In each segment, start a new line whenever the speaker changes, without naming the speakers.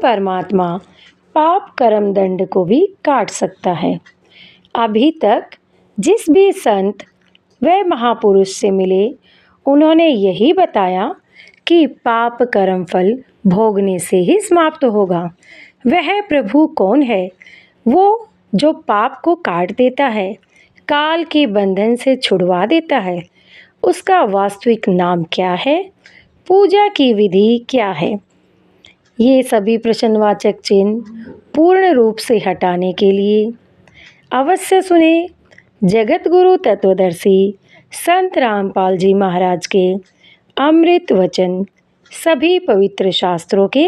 परमात्मा पाप कर्म दंड को भी काट सकता है। अभी तक जिस भी संत व महापुरुष से मिले उन्होंने यही बताया कि पाप कर्म फल भोगने से ही समाप्त होगा। वह प्रभु कौन है? वो जो पाप को काट देता है, काल के बंधन से छुड़वा देता है। उसका वास्तविक नाम क्या है? पूजा की विधि क्या है? ये सभी प्रश्नवाचक चिन्ह पूर्ण रूप से हटाने के लिए अवश्य सुने जगत गुरु तत्वदर्शी संत रामपाल जी महाराज के अमृत वचन, सभी पवित्र शास्त्रों के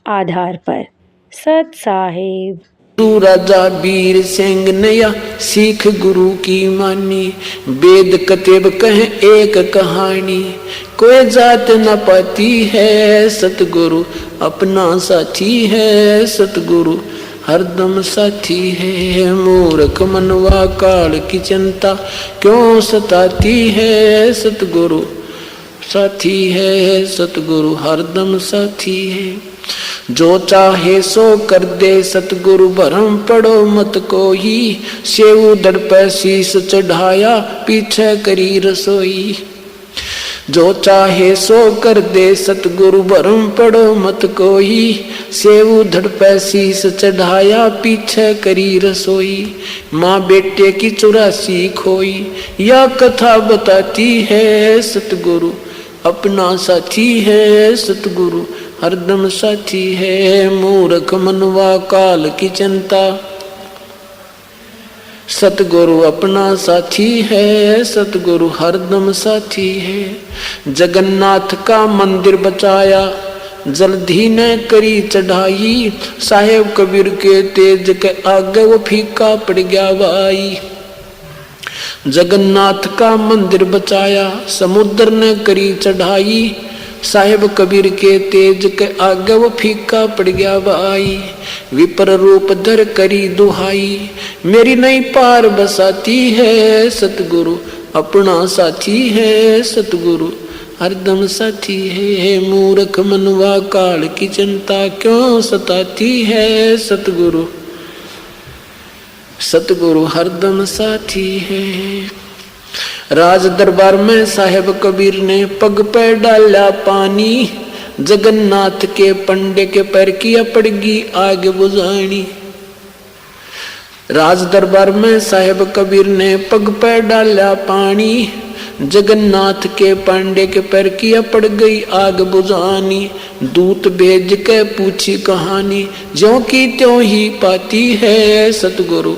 आधार पर। सत साहिब।
गुरु राजा वीर सिंह नया सीख गुरु की मानी, वेद कतेब कहे एक कहानी, कोई जात न पाती है सतगुरु अपना साथी है, सतगुरु हरदम साथी है। मूर्ख मनवा काल की चिंता क्यों सताती है, सतगुरु साथी है, सतगुरु हरदम साथी है। जो चाहे सो कर दे सतगुरु भरम पड़ो मत कोई, सेऊ दर पे शीस चढ़ाया पीछे करी रसोई। जो चाहे सो कर दे सतगुरु भरम पड़ो मत कोई, सेऊ धड़ पे शीस चढ़ाया पीछे करी रसोई। माँ बेटे की 84 खोई यह कथा बताती है, सतगुरु अपना साथी है, सतगुरु हरदम साथी है। मूर्ख मनवा काल की चिंता सतगुरु अपना साथी है, सतगुरु हरदम साथी है। जगन्नाथ का मंदिर बचाया जल्दी ने करी चढ़ाई, साहेब कबीर के तेज के आगे वो फीका पड़ गया भाई। जगन्नाथ का मंदिर बचाया समुद्र ने करी चढ़ाई, साहेब कबीर के तेज के आगे वो फीका पड़ गया भाई। विपर रूप धर करी दुहाई, मेरी नहीं पार बसाती है, सतगुरु अपना साथी है, सतगुरु हरदम साथी है। मूर्ख मनवा काल की चिंता क्यों सताती है, सतगुरु सतगुरु हरदम साथी है। राज दरबार में साहेब कबीर ने पग पे डाला पानी, जगन्नाथ के पंडे के पैर किया पड़गी आग बुझानी। राज दरबार में साहेब कबीर ने पग पे डाला पानी, जगन्नाथ के पांडे के पैर किया पड़ गई आग बुझानी। दूत भेज के पूछी कहानी, ज्यों की त्यों ही पाती है, सतगुरु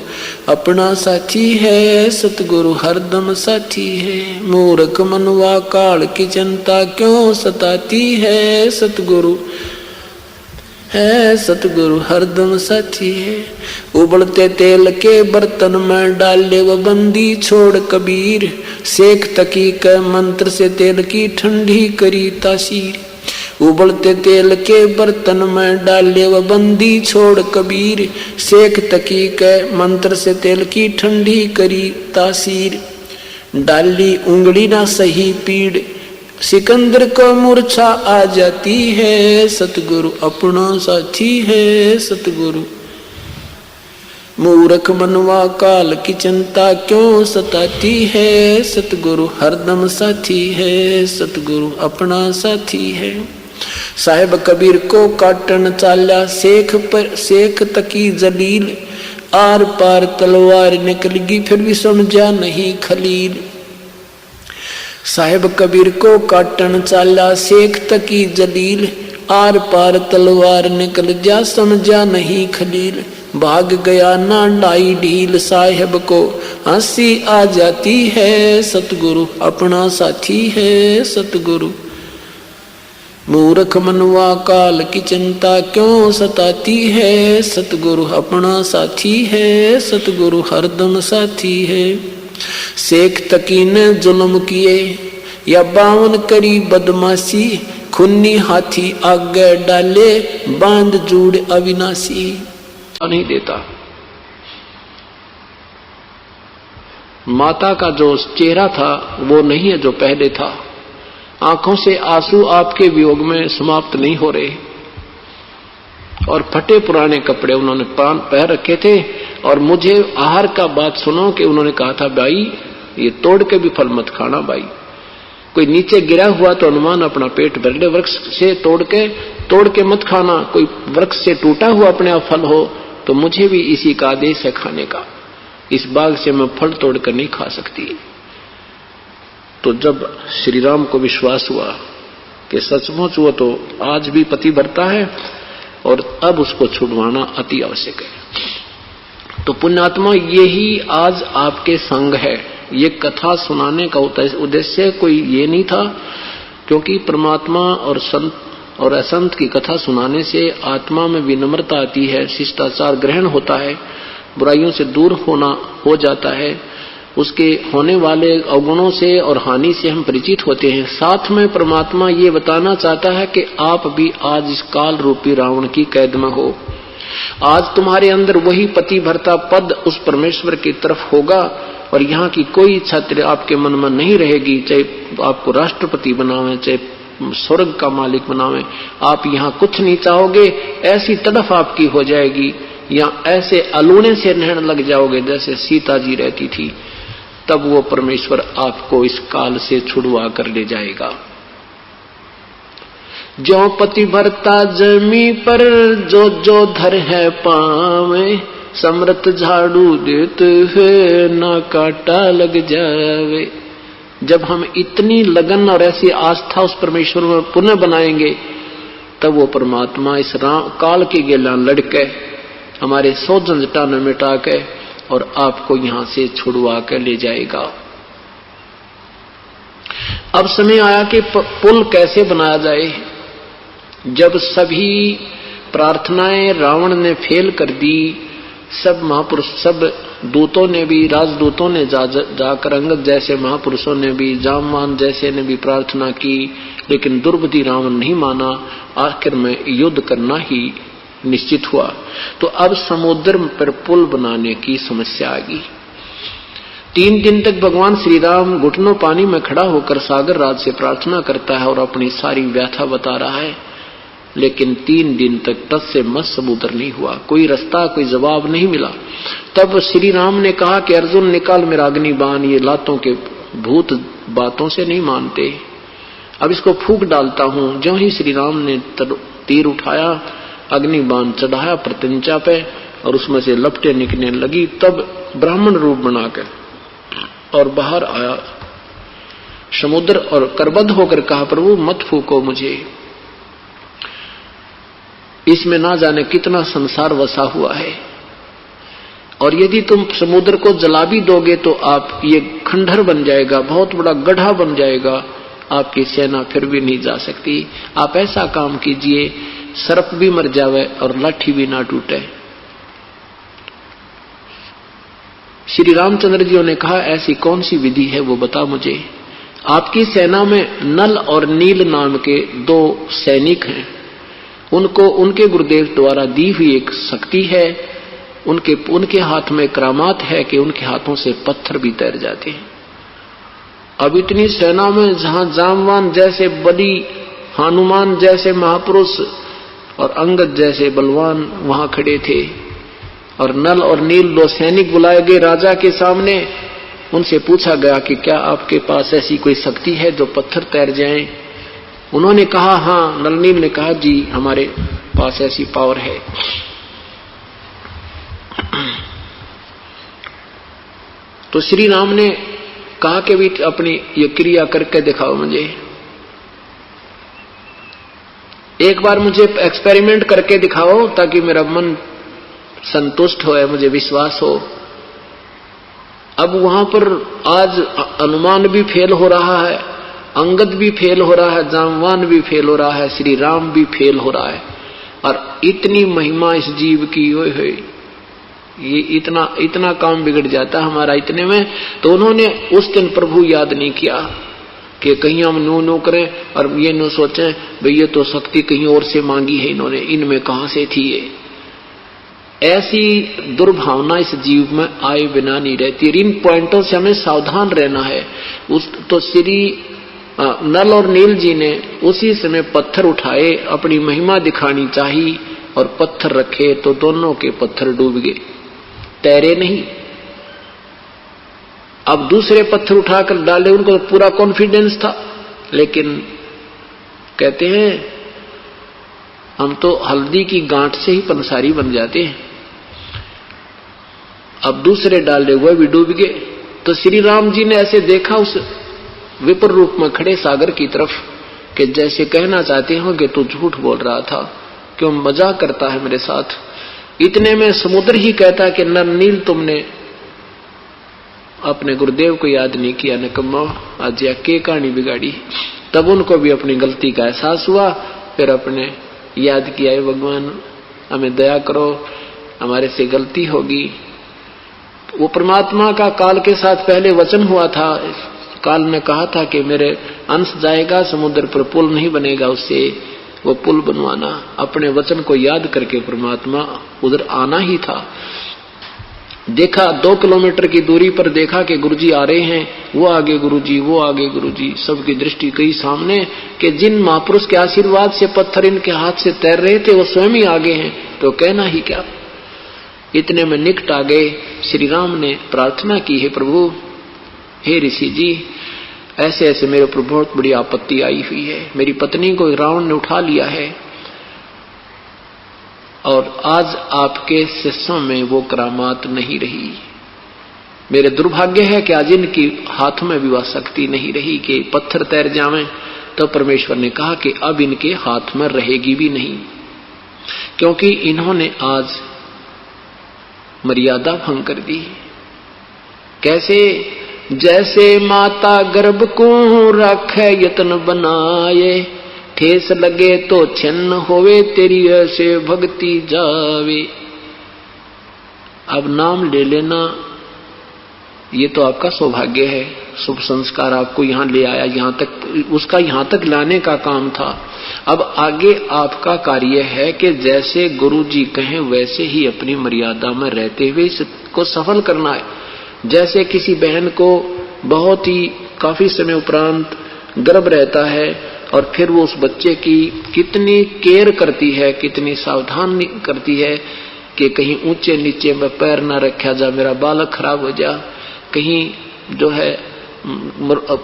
अपना साथी है, सतगुरु हरदम साथी है। मूर्ख मनवा काल की चिंता क्यों सताती है, सतगुरु है, सतगुरु हरदम साथी है। उबलते तेल के बर्तन में डाले वो बंदी छोड़ कबीर, सेक तकी के मंत्र से तेल की ठंडी करी तासीर। उबलते तेल के बर्तन में डाले वो बंदी छोड़ कबीर, सेक तकी के मंत्र से तेल की ठंडी करी तासीर। डाली उंगली ना सही पीड़, सिकंदर को मूर्छा आ जाती है, सतगुरु अपना साथी है, सतगुरु मूर्ख मनवा काल की चिंता क्यों सताती है, सतगुरु हरदम साथी है, सतगुरु अपना साथी है। साहेब कबीर को काटन चाला सेख तकी जलील, आर पार तलवार निकलगी फिर भी समझा नहीं खलील। साहेब कबीर को काटन चाला सेख तकी जलील, आर पार तलवार निकल जा समझा नहीं खलील। भाग गया ना लाई ढील, साहेब को हंसी आ जाती है, सतगुरु अपना साथी है, सतगुरु मूर्ख मनवा काल की चिंता क्यों सताती है, सतगुरु अपना साथी है, सतगुरु हरदम साथी है। शेख तकी ने जुल्म किए या बावन करी बदमाशी, खुन्नी हाथी आगे डाले बांध जूड़ अविनाशी। नहीं देता माता का जो चेहरा था वो नहीं है जो पहले था। आंखों से आंसू आपके वियोग में समाप्त नहीं हो रहे। और फटे पुराने कपड़े उन्होंने पहन रखे थे। और मुझे आहार का बात सुनो कि उन्होंने कहा था, भाई ये तोड़ के भी फल मत खाना, भाई कोई नीचे गिरा हुआ तो हनुमान अपना पेट भर ले, वृक्ष से तोड़ के मत खाना। कोई वृक्ष से टूटा हुआ अपने आप फल हो तो मुझे भी इसी का आदेश है खाने का, इस बाग से मैं फल तोड़ कर नहीं खा सकती। तो जब श्री राम को विश्वास हुआ कि सचमुच वो तो आज भी पतिव्रता है और अब उसको छुड़वाना अति आवश्यक है। तो पुण्यात्मा, यही आज आपके संग है। ये कथा सुनाने का उद्देश्य कोई ये नहीं था, क्योंकि परमात्मा और संत और असंत की कथा सुनाने से आत्मा में विनम्रता आती है, शिष्टाचार ग्रहण होता है, बुराइयों से दूर हो जाता है, उसके होने वाले अवगुणों से और हानि से हम परिचित होते हैं। साथ में परमात्मा ये बताना चाहता है कि आप भी आज इस काल रूपी रावण की कैद में हो। आज तुम्हारे अंदर वही पतिव्रता पद उस परमेश्वर की तरफ होगा और यहाँ की कोई इच्छा आपके मन में नहीं रहेगी, चाहे आपको राष्ट्रपति बनावे, चाहे स्वर्ग का मालिक बनावे, आप यहाँ कुछ नहीं चाहोगे। ऐसी तड़फ आपकी हो जाएगी, या ऐसे अलूने से रहने लग जाओगे जैसे सीता जी रहती थी। तब वो परमेश्वर आपको इस काल से छुड़वा कर ले जाएगा। जो पतिव्रता जमी पर जो धर है पावे, समृत झाड़ू देते हुए ना काटा लग जावे। जब हम इतनी लगन और ऐसी आस्था उस परमेश्वर में पुनः बनाएंगे, तब वो परमात्मा इस काल के गेला लड़के हमारे 100 झंझटा न मिटा के और आपको यहां से छुड़वा कर ले जाएगा। अब समय आया कि पुल कैसे बनाया जाए। जब सभी प्रार्थनाएं रावण ने फेल कर दी, सब महापुरुष, सब दूतों ने भी, राजदूतों ने जाकर अंगद जैसे महापुरुषों ने भी, जामवान जैसे ने भी प्रार्थना की, लेकिन दुर्बुद्धि रावण नहीं माना। आखिर में युद्ध करना ही निश्चित हुआ। तो अब समुद्र पर पुल बनाने की समस्या आ गई। 3 दिन तक भगवान श्री राम घुटनों पानी में खड़ा होकर सागर राज से प्रार्थना करता है और अपनी सारी व्यथा बता रहा है, लेकिन 3 दिन तक टस से मस समुद्र नहीं हुआ, कोई रास्ता, कोई जवाब नहीं मिला। तब श्री राम ने कहा कि अर्जुन निकाल मेरा अग्नि बाण, ये लातों के भूत बातों से नहीं मानते, अब इसको फूंक डालता हूं। जो ही श्री राम ने तीर उठाया, अग्नि बाण चढ़ाया प्रत्यंचा पे और उसमें से लपटें निकलने लगी। तब ब्राह्मण रूप बनाकर और बाहर आया समुद्र और करबद्ध होकर कहा, प्रभु मत फूको मुझे, इसमें ना जाने कितना संसार वसा हुआ है, और यदि तुम समुद्र को जला भी दोगे तो आप ये खंडहर बन जाएगा, बहुत बड़ा गड्ढा बन जाएगा, आपकी सेना फिर भी नहीं जा सकती। आप ऐसा काम कीजिए, सर्प भी मर जावे और लाठी भी ना टूटे। श्री रामचंद्र जी ने कहा, ऐसी कौन सी विधि है वो बता मुझे। आपकी सेना में नल और नील नाम के 2 सैनिक हैं, उनको उनके गुरुदेव द्वारा दी हुई एक शक्ति है, उनके हाथ में करामात है कि उनके हाथों से पत्थर भी तैर जाते हैं। अब इतनी सेना में जहां जामवान जैसे बली, हनुमान जैसे महापुरुष और अंगद जैसे बलवान वहां खड़े थे, और नल और नील 2 सैनिक बुलाए गए राजा के सामने। उनसे पूछा गया कि क्या आपके पास ऐसी कोई शक्ति है जो पत्थर तैर जाएं? उन्होंने कहा हाँ। नल नील ने कहा जी हमारे पास ऐसी पावर है। तो श्री राम ने कहा कि भी अपनी ये क्रिया करके दिखाओ मुझे, एक बार मुझे एक्सपेरिमेंट करके दिखाओ ताकि मेरा मन संतुष्ट हो, मुझे विश्वास हो। अब वहां पर आज हनुमान भी फेल हो रहा है, अंगद भी फेल हो रहा है, जामवान भी फेल हो रहा है, श्री राम भी फेल हो रहा है, और इतनी महिमा इस जीव की ओए होए, ये इतना काम बिगड़ जाता हमारा इतने में। तो उन्होंने उस दिन प्रभु याद नहीं किया कि कहीं हम नो करें और ये नो सोचें भाई ये तो शक्ति कहीं और से मांगी है इन्होंने, इनमें कहां से थी ये। ऐसी दुर्भावना इस जीव में आए बिना नहीं रहती। इन पॉइंटों से हमें सावधान रहना है। तो श्री नल और नील जी ने उसी समय पत्थर उठाए, अपनी महिमा दिखानी चाहिए और पत्थर रखे तो दोनों के पत्थर डूब गए, तैरे नहीं। अब दूसरे पत्थर उठाकर डाले, उनको तो पूरा कॉन्फिडेंस था, लेकिन कहते हैं हम तो हल्दी की गांठ से ही पंसारी बन जाते हैं। अब दूसरे डाले हुए भी डूब गए। तो श्री राम जी ने ऐसे देखा उस विपर रूप में खड़े सागर की तरफ कि जैसे कहना चाहते हो कि तू झूठ बोल रहा था, क्यों मजाक करता है मेरे साथ। इतने में समुद्र ही कहता कि नर नील, तुमने अपने गुरुदेव को याद नहीं किया, निकम्मा, आज या के कहानी बिगाड़ी। तब उनको भी अपनी गलती का एहसास हुआ, फिर अपने याद किया, हे भगवान हमें दया करो, हमारे से गलती होगी। वो परमात्मा का काल के साथ पहले वचन हुआ था, काल ने कहा था कि मेरे अंश जाएगा, समुद्र पर पुल नहीं बनेगा, उससे वो पुल बनवाना। अपने वचन को याद करके परमात्मा उधर आना ही था। देखा 2 किलोमीटर की दूरी पर देखा कि गुरुजी आ रहे हैं, वो आगे गुरुजी, वो आगे गुरुजी, सबकी दृष्टि कई सामने कि जिन महापुरुष के आशीर्वाद से पत्थर इनके हाथ से तैर रहे थे वो स्वयं ही आगे हैं, तो कहना ही क्या। इतने में निकट आ गए। श्री राम ने प्रार्थना की, हे प्रभु, हे ऋषि जी, ऐसे ऐसे मेरे ऊपर बहुत बड़ी आपत्ति आई हुई है, मेरी पत्नी को रावण ने उठा लिया है और आज आपके शिष्यों में वो करामात नहीं रही। मेरे दुर्भाग्य है कि आज इनकी हाथ में भी वह शक्ति नहीं रही कि पत्थर तैर जावें। तो परमेश्वर ने कहा कि अब इनके हाथ में रहेगी भी नहीं, क्योंकि इन्होंने आज मर्यादा भंग कर दी। कैसे? जैसे माता गर्भ को रखे यत्न बनाए, ठेस लगे तो छिन्न होवे, तेरी ऐसे भक्ति जावे। अब नाम ले लेना ये तो आपका सौभाग्य है, शुभ संस्कार आपको यहाँ ले आया, यहाँ तक उसका यहाँ तक लाने का काम था। अब आगे आपका कार्य है कि जैसे गुरु जी कहें वैसे ही अपनी मर्यादा में रहते हुए इसको सफल करना है। जैसे किसी बहन को बहुत ही काफी समय उपरांत गर्भ रहता है और फिर वो उस बच्चे की कितनी केयर करती है, कितनी सावधान करती है कि कहीं ऊंचे नीचे में पैर न रखा जा, मेरा बालक खराब हो जा, कहीं जो है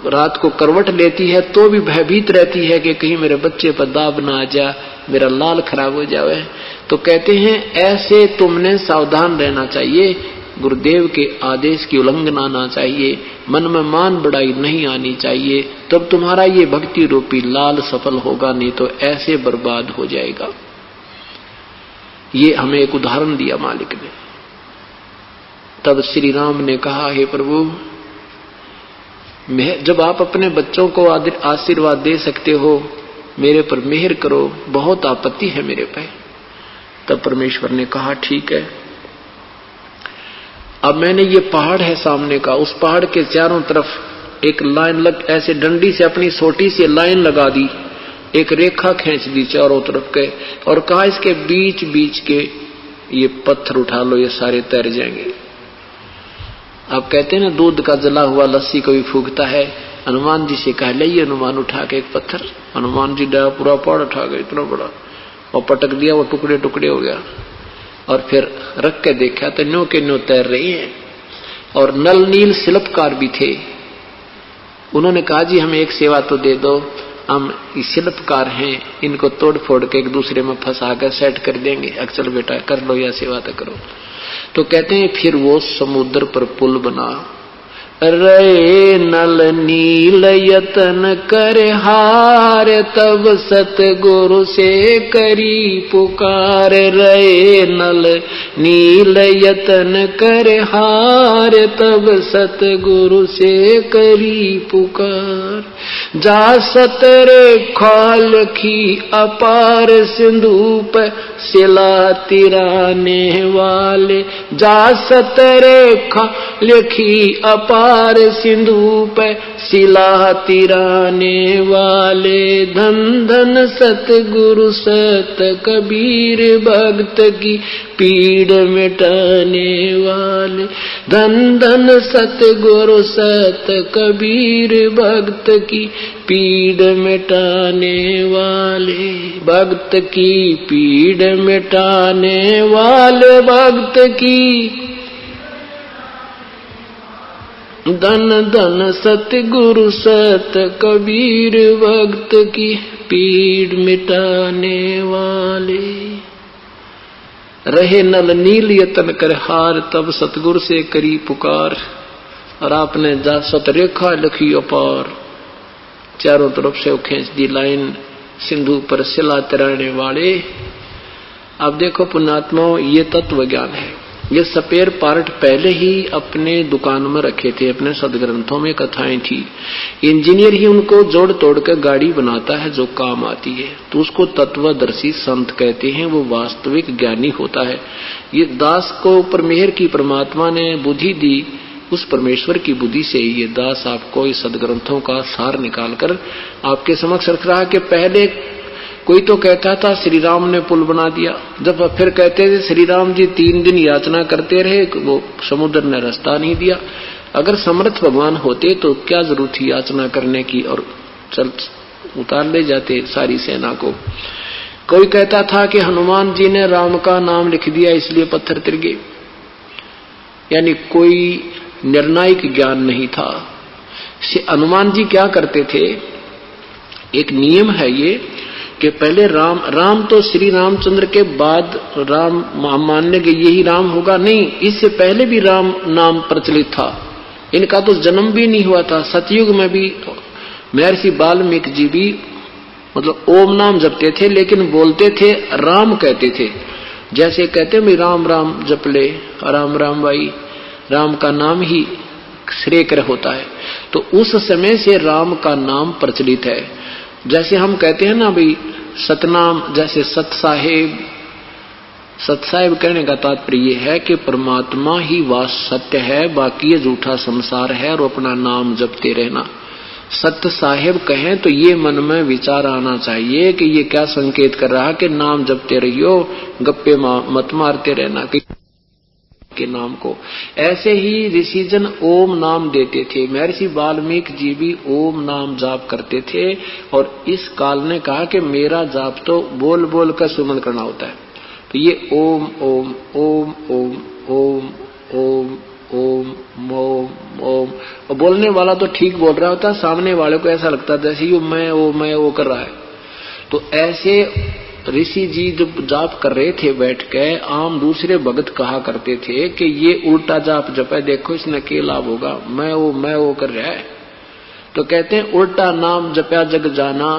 रात को करवट लेती है तो भी भयभीत रहती है कि कहीं मेरे बच्चे पर दाब ना आ जा, मेरा लाल खराब हो जाए। तो कहते हैं ऐसे तुमने सावधान रहना चाहिए, गुरुदेव के आदेश की उल्लंघना ना चाहिए, मन में मान बढ़ाई नहीं आनी चाहिए, तब तुम्हारा ये भक्ति रूपी लाल सफल होगा, नहीं तो ऐसे बर्बाद हो जाएगा। ये हमें एक उदाहरण दिया मालिक ने। तब श्री राम ने कहा, हे प्रभु, जब आप अपने बच्चों को आशीर्वाद दे सकते हो, मेरे पर मेहर करो, बहुत आपत्ति है मेरे पे। तब परमेश्वर ने कहा, ठीक है, अब मैंने ये पहाड़ है सामने का, उस पहाड़ के चारों तरफ एक लाइन ऐसे डंडी से अपनी छोटी सी लाइन लगा दी, एक रेखा खींच दी चारों तरफ के, और कहा इसके बीच बीच के ये पत्थर उठा लो, ये सारे तैर जाएंगे। आप कहते हैं ना दूध का जला हुआ लस्सी कोई फूकता है। हनुमान जी से कह लिया, हनुमान उठा के एक पत्थर, हनुमान जी डाया पूरा पहाड़ उठा गए इतना बड़ा और पटक दिया, वो टुकड़े टुकड़े हो गया। और फिर रख के देखा तो न्यो के न्यो तैर रही हैं। और नल नील शिल्पकार भी थे, उन्होंने कहा जी हमें एक सेवा तो दे दो, हम शिल्पकार हैं, इनको तोड़ फोड़ के एक दूसरे में फंसा कर सेट कर देंगे, चल बेटा कर लो या सेवा तो करो। तो कहते हैं फिर वो समुद्र पर पुल बना। रे नल नील यतन कर हार, तब सतगुरु से करी पुकार। रे नल नील यतन कर हार, तब सतगुरु से करी पुकार। जा सतरे खाल की अपार, सिंधु पर सिला तिराने वाले। जा सतरे खाल की अपार, पार सिंधु पे शिला तिराने वाले, धन धन सतगुरु सत कबीर भक्त की पीड़ मिटाने वाले, धन धन सतगुरु सत कबीर भक्त की पीड़ मिटाने वाले, भक्त की पीड़ मिटाने वाले, भक्त की धन धन सतगुरु सत कबीर भक्त की पीड़ मिटाने वाले। रहे नल नील यतन कर हार, तब सतगुरु से करी पुकार, और आपने जा सत रेखा लिखी अपार, चारों तरफ से खींच दी लाइन, सिंधु पर शिला तिराने वाले। अब देखो पुण्यात्माओं, ये तत्व ज्ञान है। ये स्पेयर पार्ट पहले ही अपने दुकान में रखे थे, अपने सदग्रंथों में कथाएं थी। इंजीनियर ही उनको जोड़ तोड़ कर गाड़ी बनाता है जो काम आती है, तो उसको तत्वदर्शी संत कहते हैं, वो वास्तविक ज्ञानी होता है। ये दास को ऊपर मेहर की परमात्मा ने बुद्धि दी, उस परमेश्वर की बुद्धि से ही ये दास आपको इस सदग्रंथों का सार निकालकर आपके समक्ष रख रहा है। कि पहले कोई तो कहता था श्री राम ने पुल बना दिया, जब फिर कहते थे श्री राम जी 3 दिन याचना करते रहे, वो समुद्र ने रास्ता नहीं दिया। अगर समर्थ भगवान होते तो क्या जरूरत थी याचना करने की, और चल उतार ले जाते सारी सेना को। कोई कहता था कि हनुमान जी ने राम का नाम लिख दिया इसलिए पत्थर तिर गए, यानी कोई निर्णायक ज्ञान नहीं था। हनुमान जी क्या करते थे, एक नियम है ये कि पहले राम तो श्री रामचंद्र के बाद राम मान लेंगे यही राम होगा, नहीं, इससे पहले भी राम नाम प्रचलित था। इनका तो जन्म भी नहीं हुआ था। सतयुग में भी महर्षि वाल्मीकि जी भी मतलब ओम नाम जपते थे, लेकिन बोलते थे राम कहते थे। जैसे कहते हैं राम राम जप ले, राम राम भाई, राम का नाम ही श्रेय होता है। तो उस समय से राम का नाम प्रचलित है। जैसे हम कहते हैं ना भाई सतनाम, जैसे सत साहेब, सत साहेब कहने का तात्पर्य यह है कि परमात्मा ही वास सत्य है, बाकी ये झूठा संसार है, और अपना नाम जपते रहना। सत्य साहेब कहें तो ये मन में विचार आना चाहिए कि ये क्या संकेत कर रहा है कि नाम जपते रहियो, गप्पे मत मारते रहना के नाम को। ऐसे ही ऋषिजन ओम नाम देते थे। महर्षि वाल्मीकि जी भी ओम नाम जाप करते थे, और इस काल ने कहा कि मेरा जाप तो बोल बोल कर सुमन करना होता है। तो ये ओम ओम ओम ओम ओम ओम ओम ओम ओम, और बोलने वाला तो ठीक बोल रहा होता, सामने वाले को ऐसा लगता जैसे ये मैं वो कर रहा है। तो ऐसे ऋषि जी जब जाप कर रहे थे बैठ के, आम दूसरे भगत कहा करते थे कि ये उल्टा जाप जपे, देखो इसने क्या लाभ होगा, मैं वो कर रहा है। तो कहते हैं उल्टा नाम जपया जग जाना,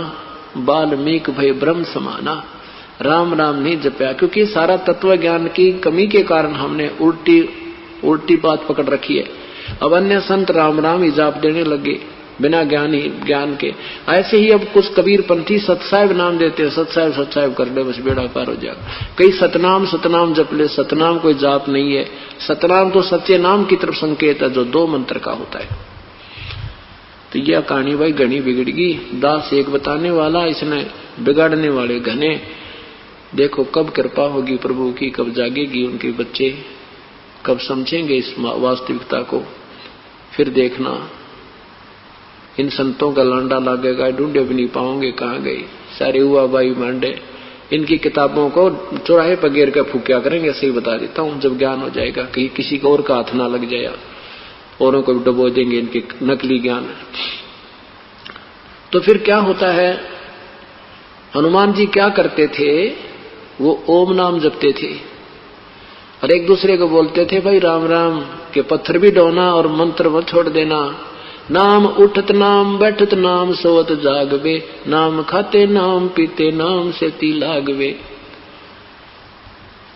वाल्मीकि भय ब्रह्म समाना। राम राम नहीं जपया, क्योंकि सारा तत्व ज्ञान की कमी के कारण हमने उल्टी बात पकड़ रखी है। अब अन्य संत राम राम ही जाप देने लगे बिना ज्ञान के। ऐसे ही अब कुछ कबीर पंथी सतसाहिब नाम देते हैं, सतसाहिब कर ले बस बेड़ा पार हो जाएगा। कई सतनाम जप ले, सतनाम कोई जाप नहीं है। सतनाम तो सच्चे नाम की तरफ संकेत है जो 2 मंत्र का होता है। तो यह कहानी भाई घनी बिगड़गी। दास एक बताने वाला, इसने बिगाड़ने वाले घने। देखो कब कृपा होगी प्रभु की, कब जागेगी उनके बच्चे, कब समझेंगे इस वास्तविकता को। फिर देखना इन संतों का लांडा लगेगा, ढूंढे भी नहीं पाओगे कहाँ गई सारे हुआ बाई मांडे। इनकी किताबों को चौराहे पर गिर कर फूकिया करेंगे, ऐसे ही बता देता हूँ। जब ज्ञान हो जाएगा कि किसी को और का हाथ ना लग जाए, औरों को भी डुबो देंगे इनके नकली ज्ञान। तो फिर क्या होता है, हनुमान जी क्या करते थे, वो ओम नाम जपते थे और एक दूसरे को बोलते थे भाई राम राम के पत्थर भी ढोना और मंत्र मत छोड़ देना। नाम उठत नाम बैठत नाम सोवत जागवे, नाम खाते नाम पीते नाम से ती लागवे।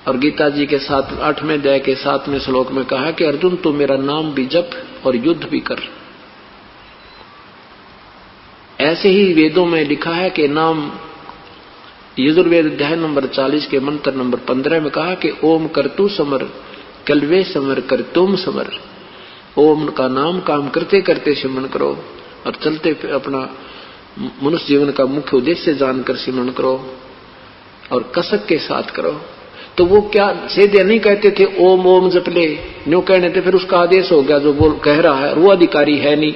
और गीता जी के 8वें अध्याय के 7वें श्लोक में कहा कि अर्जुन तू मेरा नाम भी जप और युद्ध भी कर। ऐसे ही वेदों में लिखा है कि नाम, यजुर्वेद अध्याय नंबर 40 के मंत्र नंबर 15 में कहा कि ओम करतु समर कलवे समर कर तुम समर। ओम का नाम काम करते करते सिमरण करो और चलते अपना मनुष्य जीवन का मुख्य उद्देश्य जानकर सिमरण करो और कसक के साथ करो। तो वो क्या सीधे नहीं कहते थे ओम ओम जप ले, न्यू कहने थे, फिर उसका आदेश हो गया जो बोल कह रहा है, वो अधिकारी है नहीं,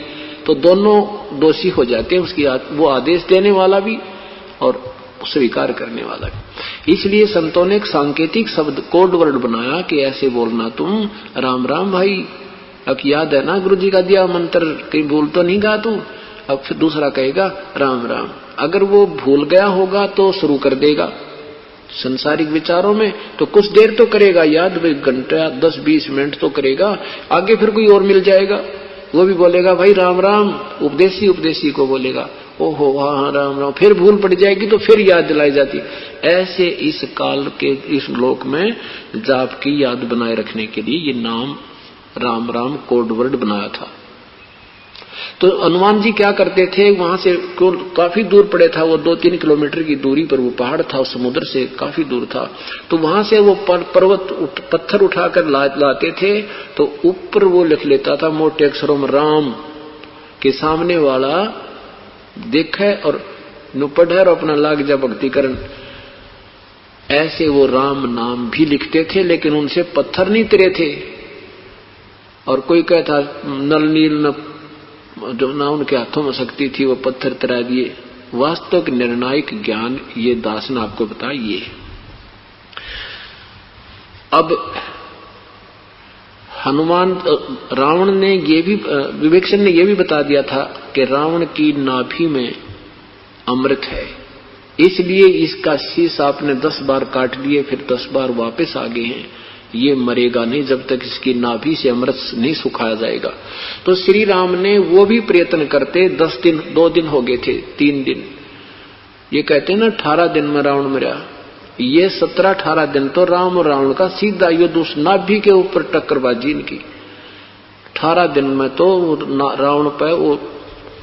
तो दोनों दोषी हो जाते हैं, उसकी वो आदेश देने वाला भी और स्वीकार करने वाला भी। इसलिए संतों ने एक सांकेतिक शब्द कोड वर्ड बनाया कि ऐसे बोलना तुम राम राम भाई। अब याद है ना गुरु जी का दिया मंत्र, कहीं भूल तो नहीं गा तू। अब फिर दूसरा कहेगा राम राम। अगर वो भूल गया होगा तो शुरू कर देगा संसारिक विचारों में, तो कुछ देर तो करेगा याद, भाई घंटा 10-20 मिनट तो करेगा, आगे फिर कोई और मिल जाएगा, वो भी बोलेगा भाई राम राम, उपदेशी को बोलेगा ओहो हाँ राम राम, फिर भूल पड़ जाएगी तो फिर याद दिलाई जाती। ऐसे इस काल के इस लोक में जाप की याद बनाए रखने के लिए ये नाम राम राम कोड वर्ड बनाया था। तो हनुमान जी क्या करते थे, वहां से काफी दूर पड़े था, वो 2-3 किलोमीटर की दूरी पर वो पहाड़ था, समुद्र से काफी दूर था, तो वहां से वो पत्थर उठाकर लाते थे, तो ऊपर वो लिख लेता था मोटे अक्षरों में राम, के सामने वाला देखे और नुपढ़ और अपना लाग जा भक्ति करन। ऐसे वो राम नाम भी लिखते थे, लेकिन उनसे पत्थर नहीं तिरे थे। और कोई कहता नल नील न जो ना उनके हाथों में शक्ति थी वो पत्थर तरा दिए। वास्तविक निर्णायक ज्ञान ये दास ने आपको बताइए। अब हनुमान रावण ने ये भी विवेचन ने ये भी बता दिया था कि रावण की नाभि में अमृत है, इसलिए इसका शीश आपने 10 बार काट लिए, फिर 10 बार वापस आ गए हैं। ये मरेगा नहीं जब तक इसकी नाभि से अमृत नहीं सुखाया जाएगा। तो श्री राम ने वो भी प्रयत्न करते 10 दिन, 2 दिन हो गए थे, 3 दिन। ये कहते हैं ना 18 दिन में रावण मरा, ये 17-18 दिन तो राम और रावण का सीधा युद्ध उस नाभि के ऊपर टक्करबाजी इनकी। 18 दिन में तो रावण पे वो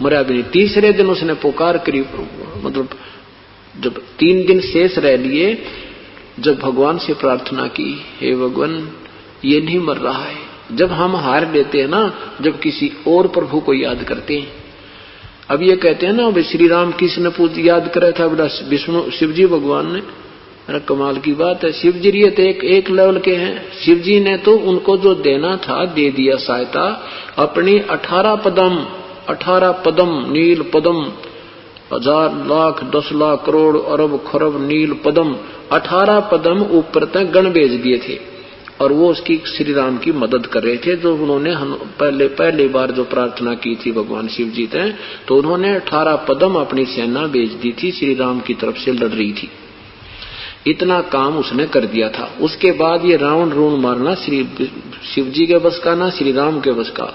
मरा भी नहीं। तीसरे दिन उसने पुकार करी, मतलब जब 3 दिन शेष रह लिए, जब भगवान से प्रार्थना की, हे भगवान ये नहीं मर रहा है। जब हम हार लेते हैं ना, जब किसी और प्रभु को याद करते हैं। अब ये कहते हैं ना श्री राम किसने याद करा था, बड़ा विष्णु शिव जी भगवान ने। अरे कमाल की बात है, शिव जी तो एक लेवल के हैं। शिव जी ने तो उनको जो देना था दे दिया सहायता, अपनी 18 पदम नील पदम, 1000 लाख 10 लाख करोड़ अरब खरब नील पदम, 18 पदम ऊपर तक गण भेज दिए थे, और वो उसकी श्री राम की मदद कर रहे थे। जो उन्होंने पहले बार जो प्रार्थना की थी भगवान शिव जी ने, तो उन्होंने 18 पदम अपनी सेना भेज दी थी, श्री राम की तरफ से लड़ रही थी। इतना काम उसने कर दिया था। उसके बाद ये रावण रून मारना श्री शिव जी के बस का, ना श्री राम के बस का।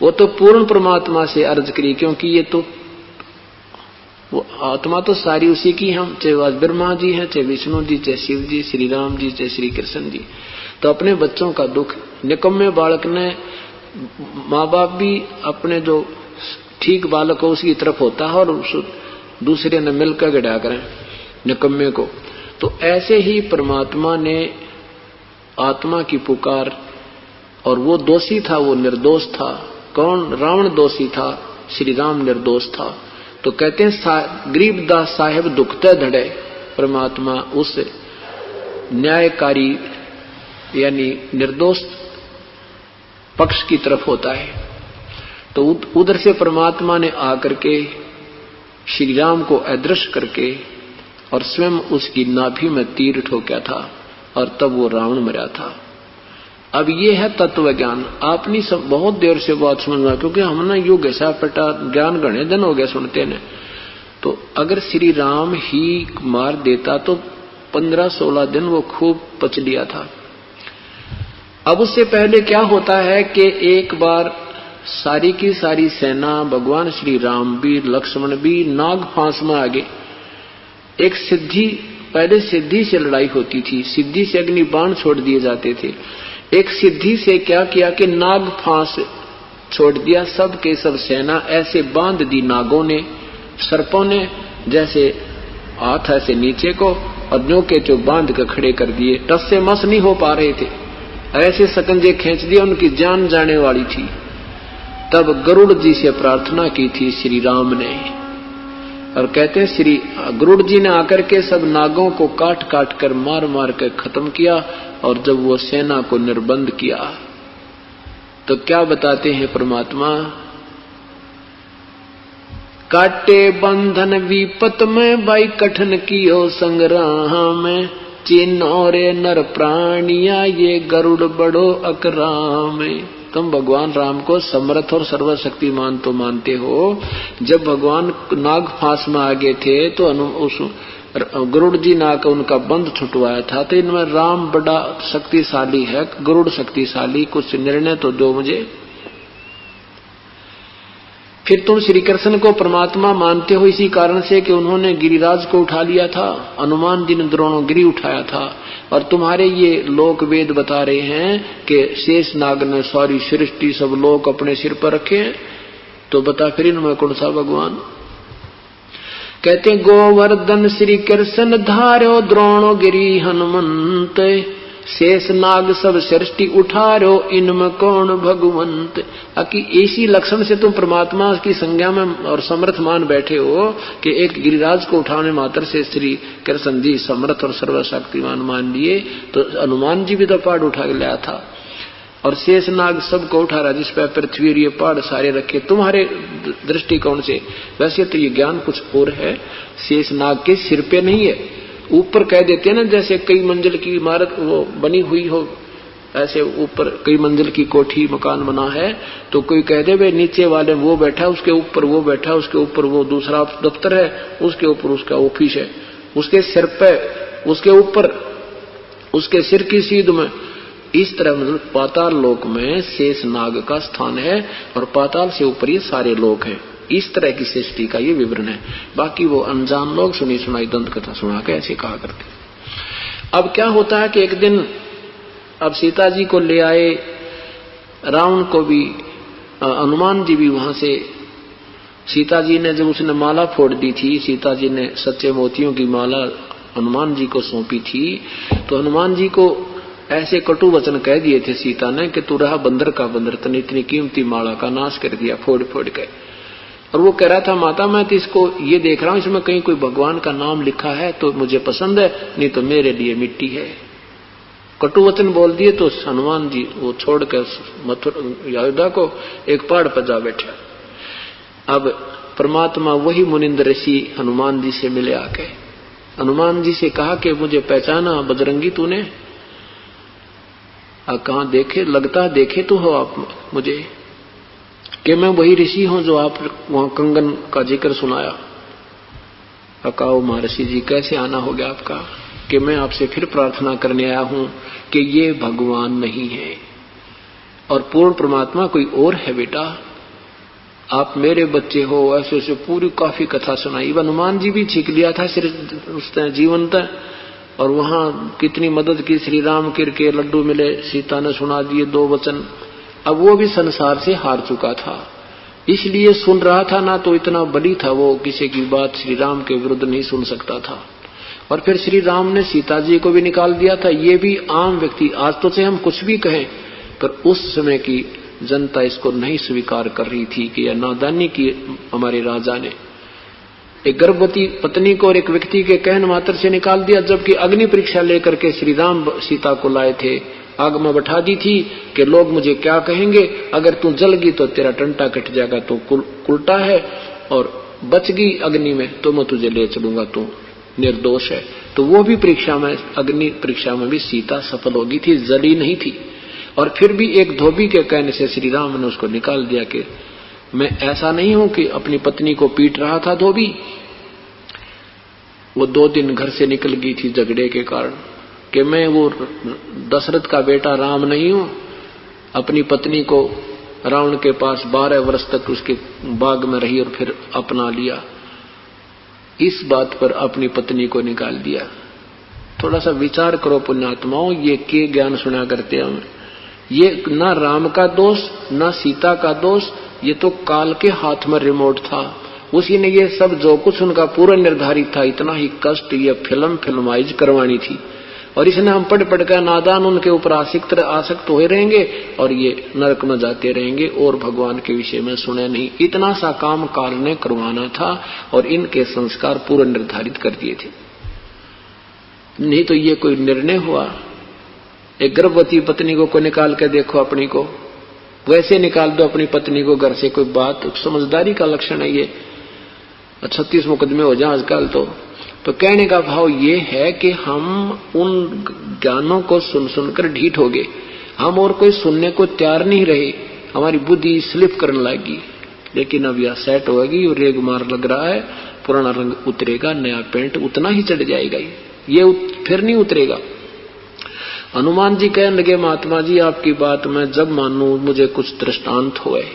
वो तो पूर्ण परमात्मा से अर्ज करी, क्योंकि ये तो वो आत्मा तो सारी उसी की, हम चाहे ब्रह्मा जी हैं, चाहे विष्णु जी, चाहे शिव जी, श्री राम जी, चाहे श्री कृष्ण जी। तो अपने बच्चों का दुख, निकम्मे बालक ने, माँ बाप भी अपने जो ठीक बालक हो उसकी तरफ होता है, और दूसरे ने मिलकर गड़ा करें निकम्मे को। तो ऐसे ही परमात्मा ने आत्मा की पुकार, और वो दोषी था, वो निर्दोष था। कौन? रावण दोषी था, श्री राम निर्दोष था। तो कहते हैं गरीबदास साहेब दुखते धड़े, परमात्मा उस न्यायकारी यानी निर्दोष पक्ष की तरफ होता है। तो उधर से परमात्मा ने आकर के श्री राम को अदृश्य करके और स्वयं उसकी नाभि में तीर ठोका था, और तब वो रावण मरा था। अब ये है तत्व ज्ञान। आपने सब बहुत देर से बात समझना, क्योंकि हमने युग ऐसा पटा ज्ञान गणे दिन हो गए सुनते ने। तो अगर श्री राम ही मार देता तो 15-16 दिन वो खूब पच लिया था। अब उससे पहले क्या होता है कि एक बार सारी की सारी सेना, भगवान श्री राम भी, लक्ष्मण भी नाग फांस में आ गए। एक सिद्धि, पहले सिद्धि से लड़ाई होती थी, सिद्धि से अग्नि बाण छोड़ दिए जाते थे। एक सिद्धि से क्या किया कि नाग फांस छोड़ दिया, सब के सब सेना ऐसे बांध दी नागों ने, सर्पों ने, जैसे हाथ ऐसे नीचे को और न्यों के जो बांध कर खड़े कर दिए। टस से मस नहीं हो पा रहे थे, ऐसे सकंजे खींच दिए, उनकी जान जाने वाली थी। तब गरुड़ जी से प्रार्थना की थी श्री राम ने। और कहते हैं श्री गरुड़ जी ने आकर के सब नागों को काट काट कर मार मार कर खत्म किया। और जब वो सेना को निर्बंध किया तो क्या बताते हैं परमात्मा, काटे बंधन विपत में भाई कठिन कियो संग्राम में, चिन्ह रे नर प्राणिया ये गरुड़ बड़ो अकराम। तुम भगवान राम को समर्थ और सर्वशक्तिमान तो मानते हो, जब भगवान नाग फांस में आ गए थे तो उस गरुड़ जी नाग उनका बंध छुटवाया था। तो इनमें राम बड़ा शक्तिशाली है, गरुड़ शक्तिशाली, कुछ निर्णय तो दो मुझे। फिर तुम श्री कृष्ण को परमात्मा मानते हो इसी कारण से कि उन्होंने गिरिराज को उठा लिया था, हनुमान जी ने द्रोणोगिरी उठाया था। और तुम्हारे ये लोक वेद बता रहे हैं कि शेष नाग ने सारी सृष्टि सब लोक अपने सिर पर रखे हैं। तो बता फिर इनमें कौन सा भगवान? कहते गोवर्धन श्री कृष्ण धार्यो द्रोणोगिरी हनुमंत, शेष नाग सब सृष्टि उठारो इनमें कौन भगवंत। कि इसी लक्षण से तुम परमात्मा की संज्ञा में और समर्थ मान बैठे हो कि एक गिरिराज को उठाने मात्र से श्री कृष्ण जी समर्थ और सर्वशक्तिमान मान लिए। तो हनुमान जी भी तो पहाड़ उठा के लाया था और शेष नाग सबको उठा रहा, जिस पर पृथ्वी और ये पहाड़ सारे रखे तुम्हारे दृष्टिकोण से। वैसे तो ये ज्ञान कुछ और है, शेष नाग के सिर पे नहीं है, ऊपर कह देते हैं ना, जैसे कई मंजिल की इमारत वो बनी हुई हो, ऐसे ऊपर कई मंजिल की कोठी मकान बना है तो कोई कह दे भाई नीचे वाले वो बैठा, उसके ऊपर वो बैठा, उसके ऊपर वो दूसरा दफ्तर है, उसके ऊपर उसका ऑफिस है, उसके सिर पे उसके ऊपर उसके सिर की सीध में। इस तरह मतलब पाताल लोक में शेष नाग का स्थान है और पाताल से ऊपर ये सारे लोक हैं। इस तरह की सृष्टि का ये विवरण है। बाकी वो अनजान लोग सुनी सुनाई दंत कथा सुना के ऐसे कहा करते। अब क्या होता है कि एक दिन अब सीता जी को ले आए, रावण को भी, हनुमान जी भी वहां से। सीता जी ने जब उसने माला फोड़ दी थी, सीता जी ने सच्चे मोतियों की माला हनुमान जी को सौंपी थी, तो हनुमान जी को ऐसे कटु वचन कह दिए थे सीता ने कि तू रहा बंदर का बंदर, तने इतनी कीमती माला का नाश कर दिया फोड़ फोड़ के। और वो कह रहा था माता मैं तो इसको ये देख रहा हूं इसमें कहीं कोई भगवान का नाम लिखा है तो मुझे पसंद है, नहीं तो मेरे लिए मिट्टी है। कटु वचन बोल दिए तो हनुमान जी वो छोड़कर मथुरा अयोध्या को एक पहाड़ पर जा बैठा। अब परमात्मा वही मुनिंद्र ऋषि हनुमान जी से मिले आके, हनुमान जी से कहा कि मुझे पहचाना बजरंगी तूने? कहाँ देखे, लगता देखे तो हो आप मुझे कि मैं वही ऋषि हूं जो आप वहां कंगन का जिक्र सुनाया। कहा महर्षि जी कैसे आना हो गया आपका? कि मैं आपसे फिर प्रार्थना करने आया हूं कि ये भगवान नहीं है और पूर्ण परमात्मा कोई और है बेटा, आप मेरे बच्चे हो। ऐसे ऐसे पूरी काफी कथा सुनाई। हनुमान जी भी छींक लिया था उस जीवंत, और वहां कितनी मदद की, श्री राम के लड्डू मिले, सीता ने सुना दिए 2 वचन। अब वो भी संसार से हार चुका था, इसलिए सुन रहा था ना, तो इतना बली था वो, किसी की बात श्री राम के विरुद्ध नहीं सुन सकता था। और फिर श्री राम ने सीता जी को भी निकाल दिया था। ये भी आम व्यक्ति, आज तो से हम कुछ भी कहें, पर उस समय की जनता इसको नहीं स्वीकार कर रही थी कि यह नादानी की हमारे राजा ने एक गर्भवती पत्नी को और एक व्यक्ति के कहन मात्र से निकाल दिया, जबकि अग्नि परीक्षा लेकर के श्री राम सीता को लाए थे, आग में बैठा दी थी कि लोग मुझे क्या कहेंगे, अगर तू जल गई तो तेरा टंटा कट जाएगा, तो उल्टा है, और बच गई अग्नि में तो मैं तुझे ले चलूंगा, तू निर्दोष है। तो वो भी परीक्षा में, अग्नि परीक्षा में भी सीता सफल होगी थी, जली नहीं थी। और फिर भी एक धोबी के कहने से श्री राम ने उसको निकाल दिया कि मैं ऐसा नहीं हूं कि अपनी पत्नी को पीट रहा था धोबी। वो 2 दिन घर से निकल गई थी झगड़े के कारण कि मैं वो दशरथ का बेटा राम नहीं हूं, अपनी पत्नी को रावण के पास 12 वर्ष तक उसके बाग में रही और फिर अपना लिया, इस बात पर अपनी पत्नी को निकाल दिया। थोड़ा सा विचार करो पुण्यात्माओं, ये के ज्ञान सुना करते हम, ये ना राम का दोष ना सीता का दोष, ये तो काल के हाथ में रिमोट था, उसी ने ये सब जो कुछ उनका पूरा निर्धारित था, इतना ही कष्ट ये फिल्माइज करवानी थी। और इसने हम पढ़ पढ़ कर नादान उनके ऊपर आसक्त हुए रहेंगे और ये नरक में जाते रहेंगे और भगवान के विषय में सुने नहीं। इतना सा काम काल ने करवाना था और इनके संस्कार पूर्व निर्धारित कर दिए थे। नहीं तो ये कोई निर्णय हुआ? एक गर्भवती पत्नी को कोई निकाल के देखो अपनी को, वैसे निकाल दो अपनी पत्नी को घर से, कोई बात? समझदारी का लक्षण है ये। 36 मुकदमे हो जाए आजकल तो कहने का भाव ये है कि हम उन ज्ञानों को सुन सुनकर ढीठ हो गए, हम और कोई सुनने को तैयार नहीं रहे, हमारी बुद्धि स्लिप करने लगी। लेकिन अब यह सेट होगी और रेग मार लग रहा है, पुराना रंग उतरेगा, नया पेंट उतना ही चढ़ जाएगा, ये फिर नहीं उतरेगा। हनुमान जी कहने लगे, महात्मा जी आपकी बात मैं जब मानूं मुझे कुछ दृष्टांत होए।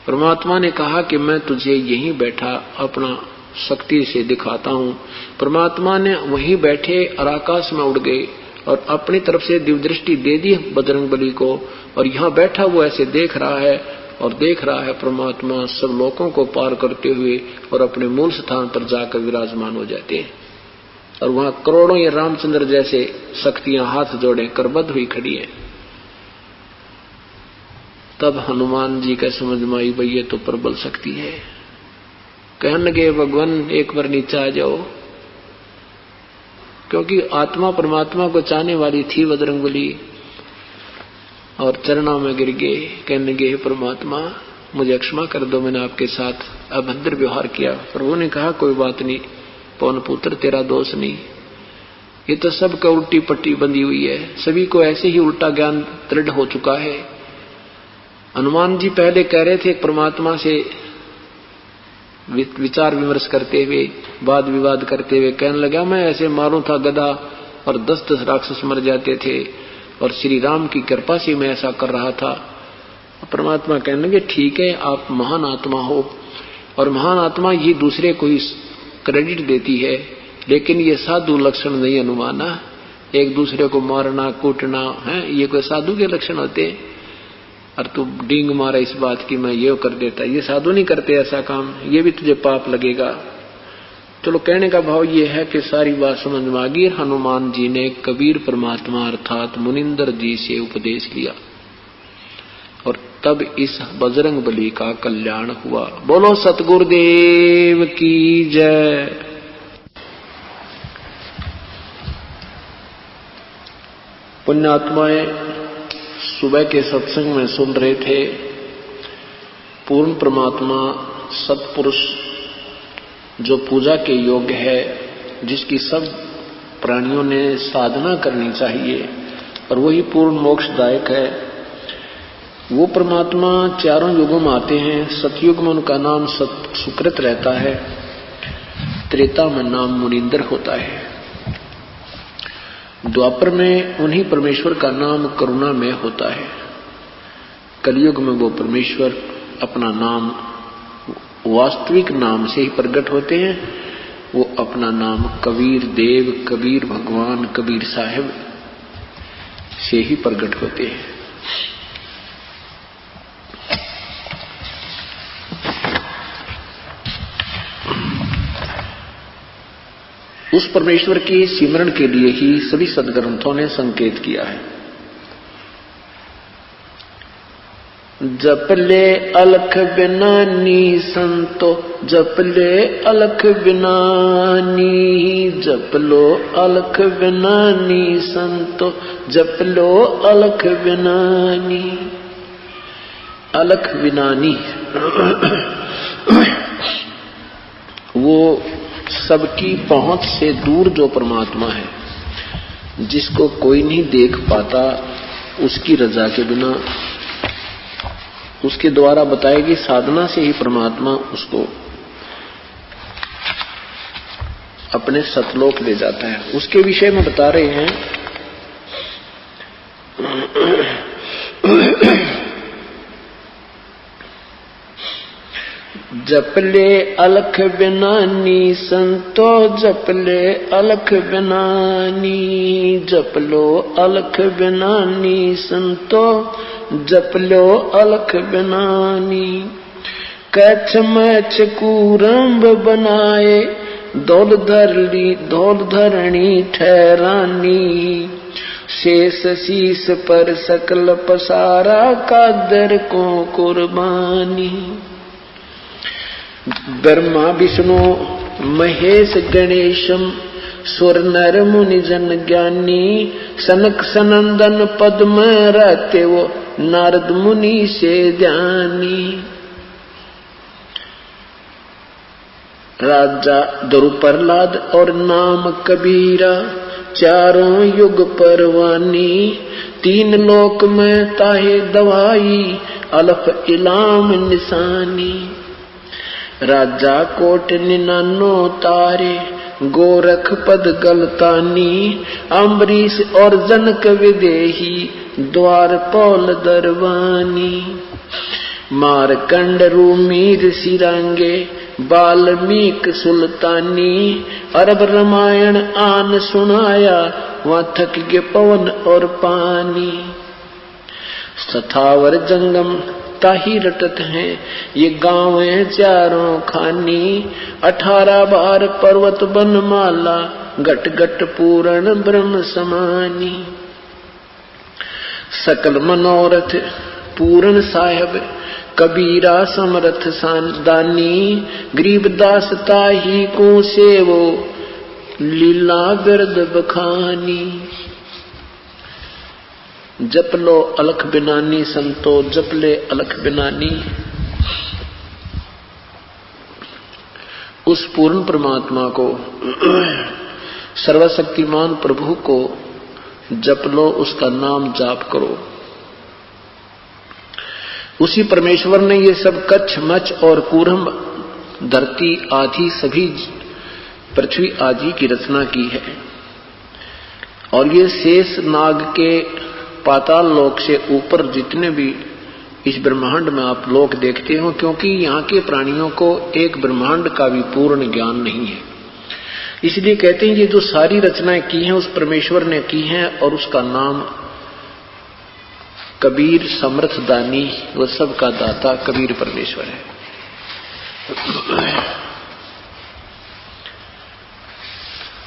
परमात्मा ने कहा कि मैं तुझे यहीं बैठा अपना शक्ति से दिखाता हूं। परमात्मा ने वहीं बैठे और आकाश में उड़ गए और अपनी तरफ से दिव्य दृष्टि दे दी बजरंगबली को, और यहाँ बैठा वो ऐसे देख रहा है और देख रहा है परमात्मा सब लोगों को पार करते हुए और अपने मूल स्थान पर जाकर विराजमान हो जाते हैं। और वहां करोड़ों ये रामचंद्र जैसे शक्तियां हाथ जोड़े करबद्ध हुई खड़ी है। तब हनुमान जी का समझ में आई, भाई ये तो प्रबल शक्ति है। कहने लगे, भगवान एक बार नीचे आ जाओ, क्योंकि आत्मा परमात्मा को चाहने वाली थी बजरंगबली, और चरणों में गिर गए। कहने लगे, परमात्मा मुझे क्षमा कर दो, मैंने आपके साथ अभद्र व्यवहार किया। प्रभु ने कहा, कोई बात नहीं पवन पुत्र, तेरा दोष नहीं, ये तो सबका उल्टी पट्टी बंधी हुई है, सभी को ऐसे ही उल्टा ज्ञान दृढ़ हो चुका है। हनुमान जी पहले कह रहे थे परमात्मा से विचार विमर्श करते हुए, वाद विवाद करते हुए, कहने लगा मैं ऐसे मारूं था गदा और 10-10 राक्षस मर जाते थे, और श्री राम की कृपा से मैं ऐसा कर रहा था। परमात्मा कहने लगे, ठीक है आप महान आत्मा हो, और महान आत्मा ये दूसरे को ही क्रेडिट देती है, लेकिन ये साधु लक्षण नहीं अनुमाना। एक दूसरे को मारना कूटना है, ये कोई साधु के लक्षण होते हैं? और तू डींग मारा इस बात की मैं ये कर देता, ये साधु नहीं करते ऐसा काम, ये भी तुझे पाप लगेगा। चलो कहने का भाव ये है कि सारी बात समझ में आ गई। हनुमान जी ने कबीर परमात्मा अर्थात मुनिंदर जी से उपदेश लिया और तब इस बजरंगबली का कल्याण हुआ। बोलो सतगुरुदेव की जय। पुण्यात्माएं सुबह के सत्संग में सुन रहे थे, पूर्ण परमात्मा सत्पुरुष जो पूजा के योग्य है, जिसकी सब प्राणियों ने साधना करनी चाहिए और वही पूर्ण मोक्षदायक है, वो परमात्मा चारों युगों में आते हैं। सतयुग में उनका नाम सुकृत रहता है, त्रेता में नाम मुनिंदर होता है, द्वापर में उन्हीं परमेश्वर का नाम करुणामय होता है, कलयुग में वो परमेश्वर अपना नाम वास्तविक नाम से ही प्रकट होते हैं। वो अपना नाम कबीर देव, कबीर भगवान, कबीर साहिब से ही प्रकट होते हैं। उस परमेश्वर की सिमरण के लिए ही सभी सदग्रंथों ने संकेत किया है। जप ले अलख बिनानी संतो, जप ले अलख बिनानी, जप लो अलख बिनानी संतो, जप लो अलख बिनानी। अलख बिनानी वो सबकी पहुंच से दूर जो परमात्मा है, जिसको कोई नहीं देख पाता, उसकी रजा के बिना, उसके द्वारा बताएगी साधना से ही परमात्मा उसको अपने सतलोक ले जाता है। उसके विषय में बता रहे हैं। जप ले अलख बिनानी संतो, जप ले अलख बिनानी, जप लो अलख बिनानी संतो, जप लो अलख बिनानी। कछ मैछ कूरंब बनाए, धौल धरणी ठहरानी, शेष शीस पर सकल पसारा कादर को कुर्बानी। ब्रह्मा विष्णु महेश गणेशम सुर नर मुनि जन ज्ञानी, सनक सनंदन पद में रहते वो नारद मुनि से ध्यानी। राजा ध्रुव प्रहलाद और नाम कबीरा, चारों युग परवानी, तीन लोक में ताहे दवाई, अलफ इलाम निशानी। राजा कोट निनानो तारे, गोरख पद गलतानी, अम्बरीश और जनक विदेही, द्वारपाल दरवानी। मारकंड रूमीर सिरांगे, वाल्मीक सुल्तानी, अरब रामायण आन सुनाया, वहां थक गए पवन और पानी। सथावर जंगम ताही रटत हैं, ये गाँव है चारों खानी, 18 बार पर्वत बनमाला, घट घट पूर्ण ब्रह्म समानी। सकल मनोरथ पूर्ण साहेब, कबीरा समरथ दानी, गरीबदास ताही को सेवो, लीला बिरद बखानी। जप लो अलख बिनानी संतो, जप ले अलख बिनानी। उस पूर्ण परमात्मा को, सर्वशक्तिमान प्रभु को जप लो, उसका नाम जाप करो। उसी परमेश्वर ने ये सब कच्छ मच और कूरम, धरती आदि सभी पृथ्वी आदि की रचना की है। और ये शेष नाग के पाताल लोक से ऊपर जितने भी इस ब्रह्मांड में आप लोग देखते हो, क्योंकि यहाँ के प्राणियों को एक ब्रह्मांड का भी पूर्ण ज्ञान नहीं है, इसलिए कहते हैं ये जो सारी रचनाएं की हैं उस परमेश्वर ने की हैं, और उसका नाम कबीर समर्थ दानी, वो सबका दाता कबीर परमेश्वर है।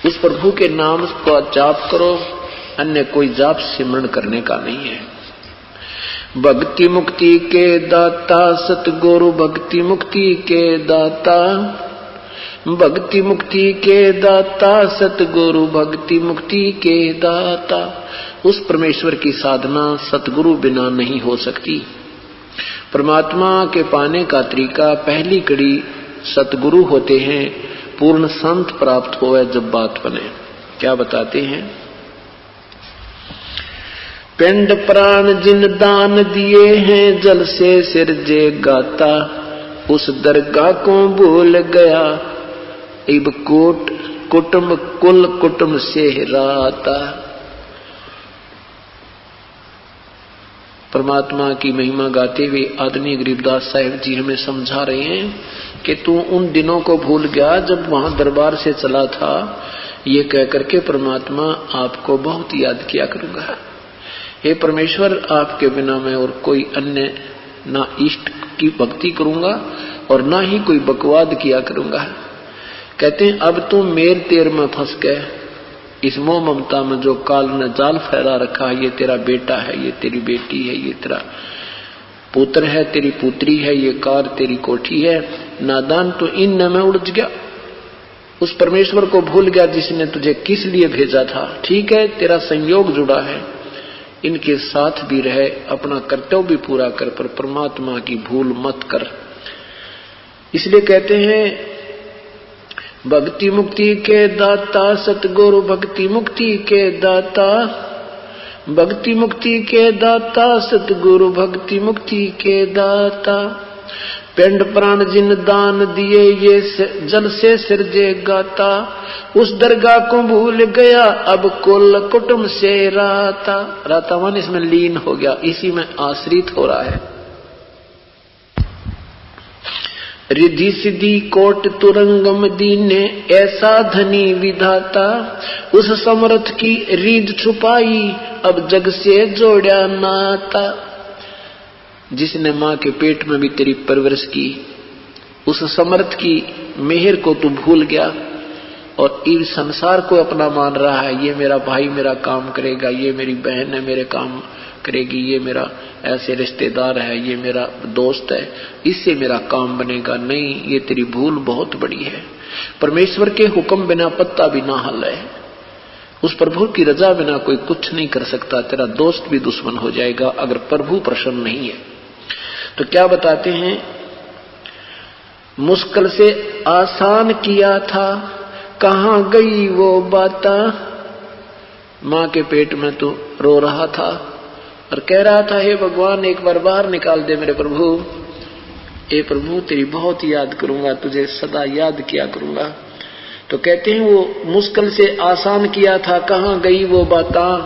उस प्रभु के नाम को जाप करो, अन्य कोई जाप सिमरण करने का नहीं है। भक्ति मुक्ति के दाता सतगुरु, भक्ति मुक्ति के दाता, भक्ति मुक्ति के दाता सतगुरु, भक्ति मुक्ति के दाता। उस परमेश्वर की साधना सतगुरु बिना नहीं हो सकती। परमात्मा के पाने का तरीका पहली कड़ी सतगुरु होते हैं, पूर्ण संत प्राप्त होवे जब बात बने। क्या बताते हैं? पिंड प्राण जिन दान दिए हैं, जल से सिरजे गाता, उस दरगाह को भूल गया, इब कोट कुटुंब कुल कुटुंब से राता। परमात्मा की महिमा गाते हुए आदरणीय गरीबदास साहिब जी हमें समझा रहे हैं कि तू उन दिनों को भूल गया जब वहां दरबार से चला था, ये कह करके परमात्मा आपको बहुत याद किया करूंगा। हे परमेश्वर, आपके बिना मैं और कोई अन्य ना इष्ट की भक्ति करूंगा और ना ही कोई बकवाद किया करूंगा। कहते हैं अब तू मेर तेर में फंस गए, इस मोह ममता में जो काल ने जाल फैला रखा है, ये तेरा बेटा है, ये तेरी बेटी है, ये तेरा पुत्र है, तेरी पुत्री है, ये कार तेरी कोठी है, नादान तो इन में उलझ गया। उस परमेश्वर को भूल गया जिसने तुझे किस लिए भेजा था। ठीक है, तेरा संयोग जुड़ा है, इनके साथ भी रहे, अपना कर्तव्य भी पूरा कर, पर परमात्मा की भूल मत कर। इसलिए कहते हैं भक्ति मुक्ति के दाता सतगुरु, भक्ति मुक्ति के दाता, भक्ति मुक्ति के दाता सतगुरु, भक्ति मुक्ति के दाता। पिंड प्राण जिन दान दिए, ये जल से सिरजे गाता, उस दरगाह को भूल गया, अब कुल कुटुंब से राता। राता मन इसमें लीन हो गया, इसी में आश्रित हो रहा है। रिद्धि सिद्धि कोट तुरंगम दीने, ऐसा धनी विधाता, उस समर्थ की रीढ़ छुपाई, अब जग से जोड़ा नाता। जिसने मां के पेट में भी तेरी परवरिश की, उस समर्थ की मेहर को तू भूल गया। और इस संसार को अपना मान रहा है, ये मेरा भाई मेरा काम करेगा, ये मेरी बहन है मेरे काम करेगी, ये मेरा ऐसे रिश्तेदार है, ये मेरा दोस्त है, इससे मेरा काम बनेगा, नहीं, ये तेरी भूल बहुत बड़ी है। परमेश्वर के हुक्म बिना पत्ता भी ना हल है, उस प्रभु की रजा बिना कोई कुछ नहीं कर सकता। तेरा दोस्त भी दुश्मन हो जाएगा अगर प्रभु प्रसन्न नहीं है। तो क्या बताते हैं, मुश्किल से आसान किया था, कहां गई वो बातें। मां के पेट में तो रो रहा था और कह रहा था, हे भगवान एक बार बाहर निकाल दे मेरे प्रभु, हे प्रभु तेरी बहुत याद करूंगा, तुझे सदा याद किया करूंगा। तो कहते हैं वो मुश्किल से आसान किया था, कहां गई वो बातें,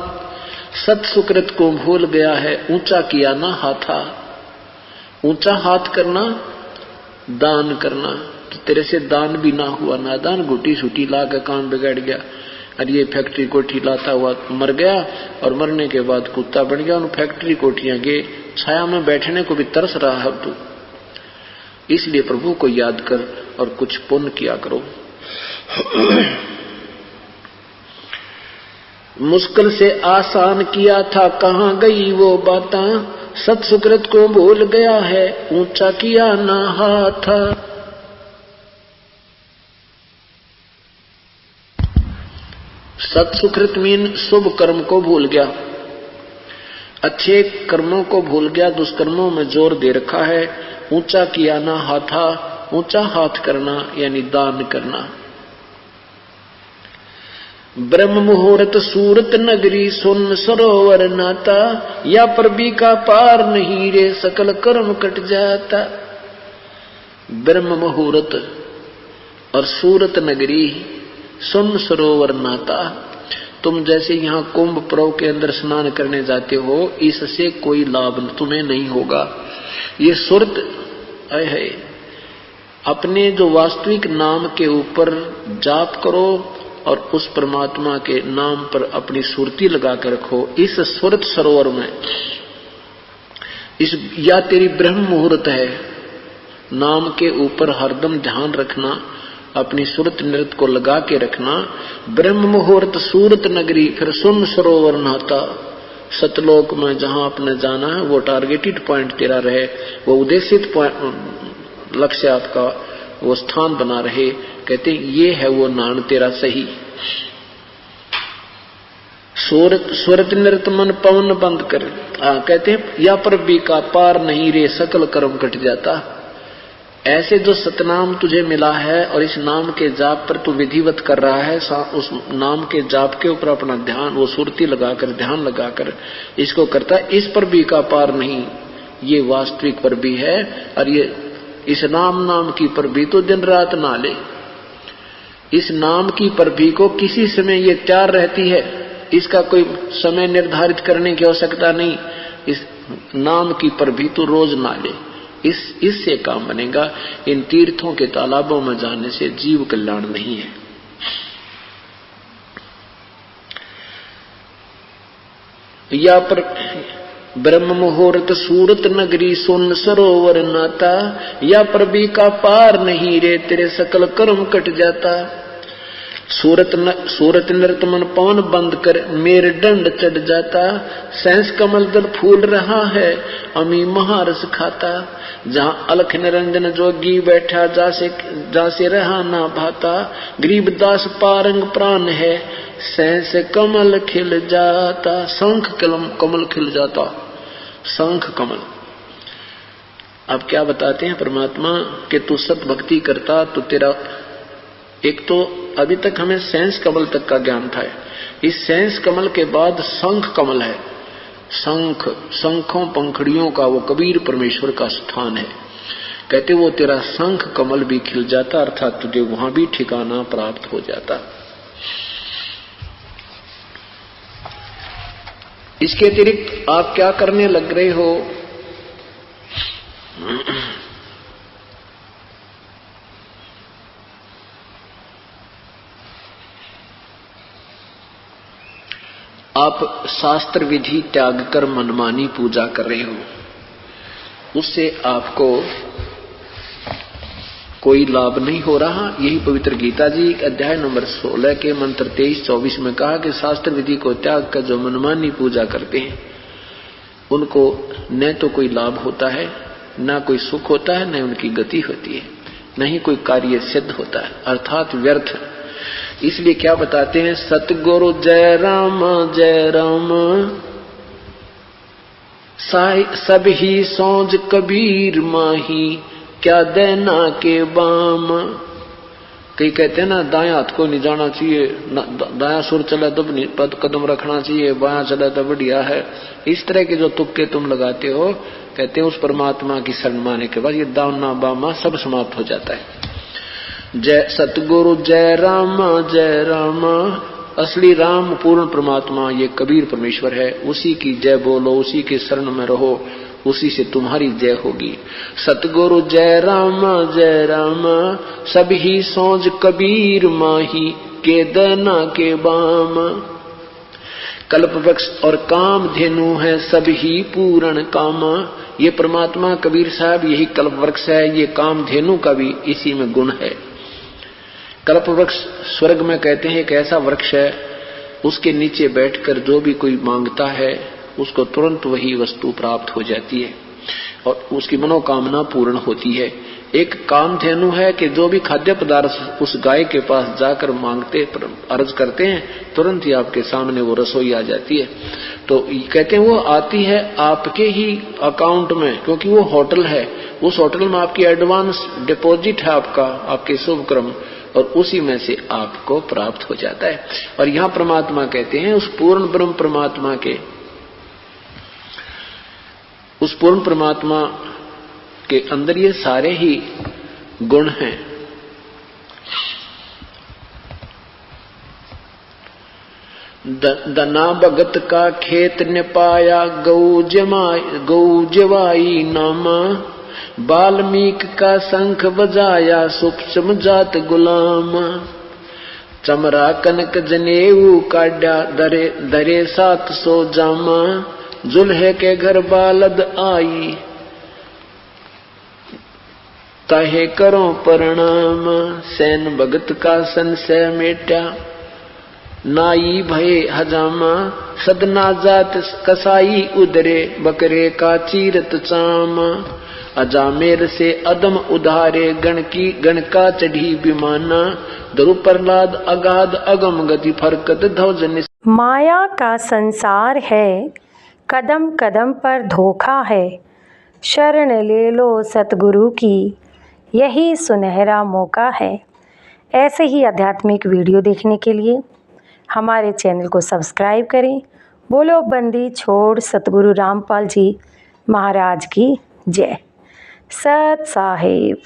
सत सुकृत को भूल गया है, ऊंचा किया ना हाथा। ऊंचा हाथ करना, दान करना, तो तेरे से दान भी ना हुआ, नादान घुटी सूटी ला के काम बिगड़ गया, और ये फैक्ट्री कोठी लाता हुआ मर गया, और मरने के बाद कुत्ता बन गया। उन फैक्ट्री कोठियां के छाया में बैठने को भी तरस रहा है तू। इसलिए प्रभु को याद कर और कुछ पुण्य किया करो। मुश्किल से आसान किया था, कहां गई वो बातें, सत सुकृत को भूल गया है, ऊंचा किया ना हाथ। सत सुकृत मीन शुभ कर्म को भूल गया, अच्छे कर्मों को भूल गया, दुष्कर्मों में जोर दे रखा है। ऊंचा किया ना हाथा, ऊंचा हाथ करना यानी दान करना। ब्रह्म मुहूर्त सूरत नगरी सुन सरोवर नाता, या पर भी का पार नहीं रे सकल कर्म कट जाता। ब्रह्म मुहूर्त और सूरत नगरी सुन सरोवर नाता। तुम जैसे यहाँ कुंभ पर्व के अंदर स्नान करने जाते हो, इससे कोई लाभ तुम्हें नहीं होगा। ये सुरत है, अपने जो वास्तविक नाम के ऊपर जाप करो और उस परमात्मा के नाम पर अपनी सुरती लगा कर रखो। इस सुरत सरोवर में इस या तेरी ब्रह्म मुहूर्त है, नाम के ऊपर हरदम ध्यान रखना, अपनी सुरत नृत्य को लगा के रखना। ब्रह्म मुहूर्त सूरत नगरी, फिर सुन सरोवर नहाता। सतलोक में जहां आपने जाना है वो टारगेटेड पॉइंट तेरा रहे, वो उद्देशित लक्ष्य आपका वो स्थान बना रहे। कहते ये है वो नान तेरा सही। सूरत नृत्य मन पवन बंद कर। कहते हैं या पर भी का पार नहीं रे सकल कर्म कट जाता। ऐसे जो सतनाम तुझे मिला है और इस नाम के जाप पर तू विधिवत कर रहा है, उस नाम के जाप के ऊपर अपना ध्यान, वो सुरती लगाकर ध्यान लगाकर इसको करता है, इस पर भी का पार नहीं, ये वास्तविक पर भी है। और ये इस नाम की पर भी तो दिन रात ना ले। इस नाम की पर भी को किसी समय ये तैयार रहती है, इसका कोई समय निर्धारित करने की आवश्यकता नहीं। इस नाम की पर भी तो रोज ना ले, इससे काम बनेगा। इन तीर्थों के तालाबों में जाने से जीव कल्याण नहीं है। या पर ब्रह्म मुहूर्त सूरत नगरी सुन सरोवर नाता, या पर भी का पार नहीं रे तेरे सकल कर्म कट जाता। सूरत नृत्य मन पवन बंद कर मेरे दंड चढ़ जाता। सहस कमल दल फूल रहा है अमी महारस खाता। जहां अलख निरंजन जोगी बैठा जासे रहा ना भाता। गरीबदास पारंग प्राण है सहस कमल खिल जाता। शंख कमल खिल जाता, शंख कमल। अब क्या बताते हैं परमात्मा कि तू सत भक्ति करता तो तेरा, एक तो अभी तक हमें सेंस कमल तक का ज्ञान था, इस सेंस कमल के बाद शंख कमल है। शंखों पंखड़ियों का वो कबीर परमेश्वर का स्थान है। कहते वो तेरा शंख कमल भी खिल जाता, अर्थात तुझे वहां भी ठिकाना प्राप्त हो जाता। इसके अतिरिक्त आप क्या करने लग रहे हो? आप शास्त्र विधि त्याग कर मनमानी पूजा कर रहे हो। उससे आपको कोई लाभ नहीं हो रहा। यही पवित्र गीता जी अध्याय नंबर 16 के मंत्र 23-24 में कहा कि शास्त्र विधि को त्याग कर जो मनमानी पूजा करते हैं उनको न तो कोई लाभ होता है, न कोई सुख होता है, न उनकी गति होती है, न ही कोई कार्य सिद्ध होता है, अर्थात व्यर्थ। इसलिए क्या बताते हैं, सतगुरु जय राम सब ही सोच कबीर माही, क्या देना के बाम। कई कहते हैं ना, दायां हाथ को नहीं जाना चाहिए, दायां सुर चले तो पद कदम रखना चाहिए, बायां चले तो बढ़िया है। इस तरह के जो तुक्के तुम लगाते हो, कहते हैं उस परमात्मा की शरण माने के बाद ये दाना बामा सब समाप्त हो जाता है। जय सतगुरु जय राम, असली राम पूर्ण परमात्मा ये कबीर परमेश्वर है, उसी की जय बोलो, उसी के शरण में रहो, उसी से तुम्हारी जय होगी। सतगुरु जय राम सब ही सोच कबीर माही, के दना के बाम। कल्प वृक्ष और काम धेनु है सब ही पूर्ण कामा। ये परमात्मा कबीर साहब यही कल्प वृक्ष है, ये काम धेनु का भी इसी में गुण है। कल्प वृक्ष स्वर्ग में कहते हैं एक ऐसा वृक्ष है, उसके नीचे बैठकर जो भी कोई मांगता है उसको तुरंत वही वस्तु प्राप्त हो जाती है और उसकी मनोकामना पूर्ण होती है। एक कामधेनु है कि जो भी खाद्य पदार्थ उस गाय के पास जाकर मांगते अर्ज करते हैं, तुरंत ही आपके सामने वो रसोई आ जाती है। तो कहते हैं वो आती है आपके ही अकाउंट में, क्योंकि वो होटल है, उस होटल में आपकी एडवांस डिपॉजिट है आपका, आपके शुभ कर्म, और उसी में से आपको प्राप्त हो जाता है। और यहाँ परमात्मा कहते हैं उस पूर्ण ब्रह्म परमात्मा के, उस पूर्ण परमात्मा के अंदर ये सारे ही गुण हैं। दना भगत का खेत ने पाया, गौ जवाई नामा, वाल्मीकि का शंख बजाया, सूक्ष्म जात गुलाम, चमरा कनक जनेऊ काड्या, दरे 700 जामा, जुल्हे के घर बालद आई, ताहे करो प्रणाम, सैन भगत का संशय मेटा, नाई भये हजामा, सदना जात कसाई उदरे, बकरे का चीरत चाम, अजामेर से अदम उधारे, गण का चढ़ी विमाना, ध्रुव प्रहलाद अगाध अगम गति, फरकत ध्वज।
माया का संसार है, कदम कदम पर धोखा है, शरण ले लो सतगुरु की, यही सुनहरा मौका है। ऐसे ही आध्यात्मिक वीडियो देखने के लिए हमारे चैनल को सब्सक्राइब करें। बोलो बंदी छोड़ सतगुरु रामपाल जी महाराज की जय। सत साहिब।